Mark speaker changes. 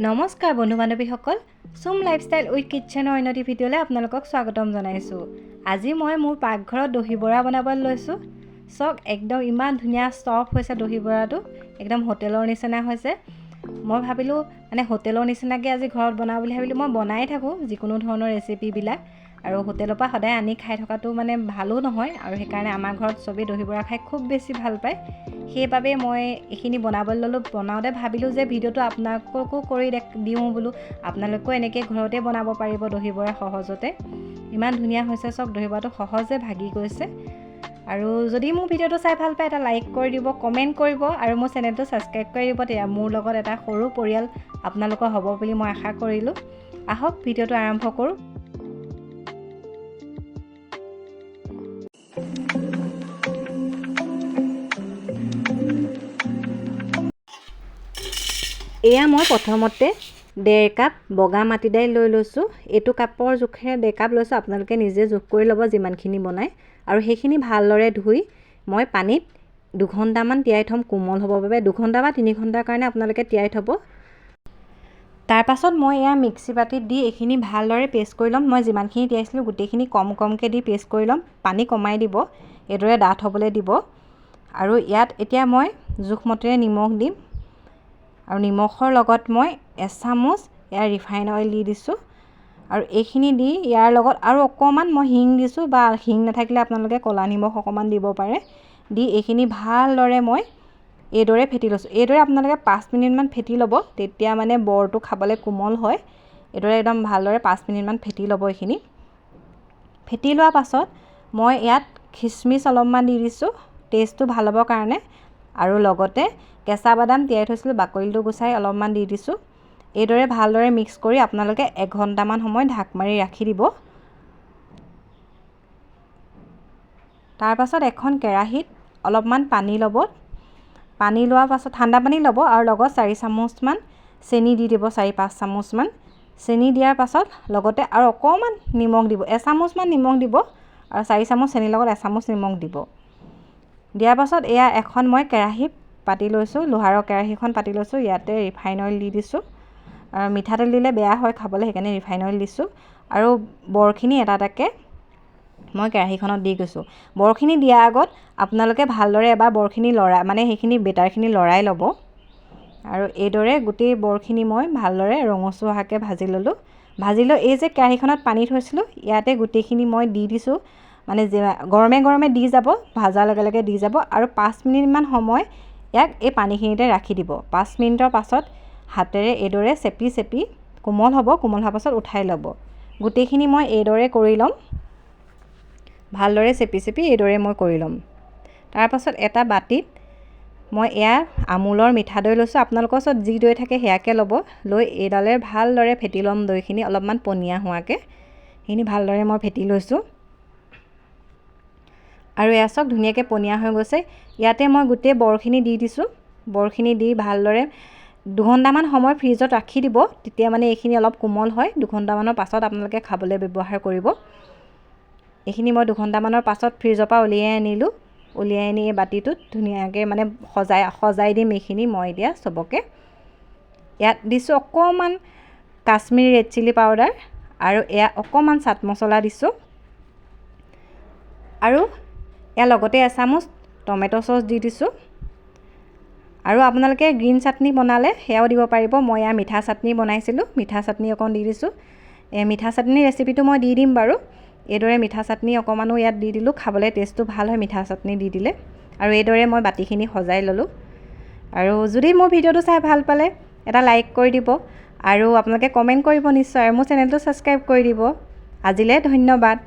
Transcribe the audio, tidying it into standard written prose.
Speaker 1: নমস্কাৰ বন্ধু বান্ধৱীসকল, চুম lifestyle with কিটচেনৰ অন্য ভিডিঅ'লৈ আপোনালোকক স্বাগতম জনাইছোঁ। আজি মই মোৰ পাকঘৰত দহি বৰা বনাবলৈ লৈছোঁ। চাওক, একদম ইমান ধুনীয়া চফ্ট হৈছে দহি বৰাটো, একদম হোটেলৰ নিচিনা হৈছে। মই ভাবিলোঁ হোটেলৰ নিচিনাকৈ আজি ঘৰত বনাওঁ বুলি ভাবিলোঁ। মই বনাই থাকোঁ যিকোনো ধৰণৰ ৰেচিপিবিলাক, আৰু হোটেলৰ পৰা সদায় আনি খাই থকাটো ভালো নহয়, আৰু সেইকাৰণে আমাৰ ঘৰত চবেই দহি বৰা খাই খুব বেছি ভাল পায়। সেইবাবে মই এইখিনি বনাবলৈ ল'লোঁ। বনাওঁতে ভাবিলোঁ যে ভিডিঅ'টো আপোনালোককো কৰি দিওঁ বোলো, আপোনালোকেও এনেকৈ ঘৰতে বনাব পাৰিব দহি বৰা সহজতে। ইমান ধুনীয়া হৈছে, চাওক দহি বৰাটো সহজে ভাগি গৈছে। আৰু যদি মোৰ ভিডিঅ'টো চাই ভাল পায়, এটা লাইক কৰি দিব, কমেণ্ট কৰিব, আৰু মোৰ চেনেলটো ছাবস্ক্ৰাইব কৰি দিব। তেতিয়া মোৰ লগত এটা সৰু পৰিয়াল আপোনালোকৰ হ'ব বুলি মই আশা কৰিলোঁ। আহক ভিডিঅ'টো আৰম্ভ কৰোঁ। এয়া মই প্ৰথমতে 1.5 কাপ বগা মাটি দাইল লৈ লৈছোঁ। এইটো কাপৰ জোখেৰে 1.5 কাপ লৈছোঁ। আপোনালোকে নিজে জোখ কৰি ল'ব যিমানখিনি বনায়। আৰু সেইখিনি ভালদৰে ধুই মই পানীত 2 ঘণ্টামান তিয়াই থ'ম, কোমল হ'বৰ বাবে। 2 ঘণ্টা বা 3 ঘণ্টাৰ কাৰণে আপোনালোকে তিয়াই থ'ব। তাৰপাছত মই এয়া মিক্সি বাতিত দি এইখিনি ভালদৰে পেষ্ট কৰি ল'ম। মই যিমানখিনি তিয়াইছিলোঁ গোটেইখিনি কমকৈ দি পেষ্ট কৰি ল'ম। পানী কমাই দিব, এইদৰে ডাঠ হ'বলৈ দিব। আৰু ইয়াত এতিয়া মই জোখমতেৰে নিমখ দিম, আৰু নিমখৰ লগত মই 1 চামুচ ইয়াৰ ৰিফাইন অইল দি দিছোঁ। আৰু এইখিনি দি ইয়াৰ লগত আৰু অকণমান মই হিং দিছোঁ, বা হিং নাথাকিলে আপোনালোকে ক'লা নিমখ অকণমান দিব পাৰে। দি এইখিনি ভালদৰে মই এইদৰে ফেটি লৈছোঁ। এইদৰে আপোনালোকে 5 মিনিটমান ফেটি ল'ব, তেতিয়া বৰটো খাবলৈ কোমল হয়। এইদৰে একদম ভালদৰে 5 মিনিটমান ফেটি ল'ব। এইখিনি ফেটি লোৱাৰ পাছত মই ইয়াত খিচমিচ অলপমান দি দিছোঁ, টেষ্টটো ভাল হ'বৰ কাৰণে। আৰু লগতে কেঁচা বাদাম তিয়াই থৈছিলোঁ, বাকলিটো গুচাই অলপমান দি দিছোঁ। এইদৰে ভালদৰে মিক্স কৰি আপোনালোকে 1 ঘণ্টামান সময় ঢাক মাৰি ৰাখি দিব। তাৰপাছত এখন কেৰাহীত অলপমান পানী ল'ব। পানী লোৱাৰ পাছত ঠাণ্ডা পানী ল'ব, আৰু লগত 4 চামুচমান চেনি দি দিব, 4-5 চামুচমান চেনি দিয়াৰ পাছত লগতে আৰু অকণমান নিমখ দিব, 1 চামুচমান নিমখ দিব, আৰু 4 চামুচ চেনিৰ লগত 1 চামুচ নিমখ দিব। দিয়াৰ পাছত এয়া এখন মই কেৰাহী পাতি লৈছোঁ, লোহাৰৰ কেৰাহীখন পাতি লৈছোঁ। ইয়াতে ৰিফাইন অইল দি দিছোঁ, আৰু মিঠাতেল দিলে বেয়া হয় খাবলৈ, সেইকাৰণে ৰিফাইন অইল দিছোঁ। আৰু বৰখিনি এটা এটাকৈ মই কেৰাহীখনত দি গৈছোঁ। বৰখিনি দিয়াৰ আগত আপোনালোকে ভালদৰে এবাৰ বৰখিনি সেইখিনি বেটাৰখিনি লৰাই ল'ব। আৰু এইদৰে গোটেই বৰখিনি মই ভালদৰে ৰঙচুৱা হোৱাকৈ ভাজি ল'লোঁ। ভাজি লৈ এই যে কেৰাহীখনত পানী থৈছিলোঁ, ইয়াতে গোটেইখিনি মই দি দিছোঁ। গৰমে গৰমে দি যাব, ভাজাৰ লগে লগে দি যাব। আৰু 5 মিনিটমান সময় ইয়াক এই পানীখিনিতে ৰাখি দিব। 5 মিনিটৰ পাছত হাতেৰে এইদৰে চেপি চেপি কোমল হ'ব। কোমল হোৱাৰ পাছত উঠাই ল'ব। গোটেইখিনি মই এইদৰে কৰি ল'ম, ভালদৰে চেপি চেপি এইদৰে মই কৰি ল'ম। তাৰপাছত এটা বাতিত মই এয়া আমুলৰ মিঠা দৈ লৈছোঁ। আপোনালোকৰ ওচৰত যি দৈ থাকে সেয়াকে ল'ব। লৈ এইডালে ভালদৰে ফেটি ল'ম দৈখিনি, অলপমান পনীয়া হোৱাকৈ। সেইখিনি ভালদৰে মই ফেটি লৈছোঁ। আৰু এয়া চাওক ধুনীয়াকৈ পনীয়া হৈ গৈছে। ইয়াতে মই গোটেই বৰখিনি দি দিছোঁ। বৰখিনি দি ভালদৰে 2 ঘণ্টামান সময় ফ্ৰিজত ৰাখি দিব, তেতিয়া এইখিনি অলপ কোমল হয়। 2 ঘণ্টামানৰ পাছত আপোনালোকে খাবলৈ ব্যৱহাৰ কৰিব। এইখিনি মই 2 ঘণ্টামানৰ পাছত ফ্ৰিজৰ পৰা উলিয়াই আনিলোঁ। উলিয়াই আনি এই বাতিটোত ধুনীয়াকৈ সজাই দিম। এইখিনি মই এতিয়া চবকে ইয়াত দিছোঁ অকণমান কাশ্মীৰী ৰেড চিলি পাউডাৰ, আৰু এয়া অকণমান চাট মছলা দিছোঁ। আৰু ইয়াৰ লগতে 1 চামুচ টমেট' চচ দি দিছোঁ। আৰু আপোনালোকে গ্ৰীণ চাটনি বনালে সেয়াও দিব পাৰিব। মই এয়া মিঠা চাটনি বনাইছিলোঁ, মিঠা চাটনি অকণ দি দিছোঁ। মিঠা চাটনি ৰেচিপিটো মই দি দিম বাৰু। এইদৰে মিঠা চাটনি অকণমানো ইয়াত দি দিলোঁ, খাবলৈ টেষ্টটো ভাল হয় মিঠা চাটনি দি দিলে। আৰু এইদৰে মই বাতিখিনি সজাই ল'লোঁ। আৰু যদি মোৰ ভিডিঅ'টো চাই ভাল পালে এটা লাইক কৰি দিব, আৰু আপোনালোকে কমেণ্ট কৰিব নিশ্চয়, আৰু মোৰ চেনেলটো ছাবস্ক্ৰাইব কৰি দিব। আজিলৈ ধন্যবাদ।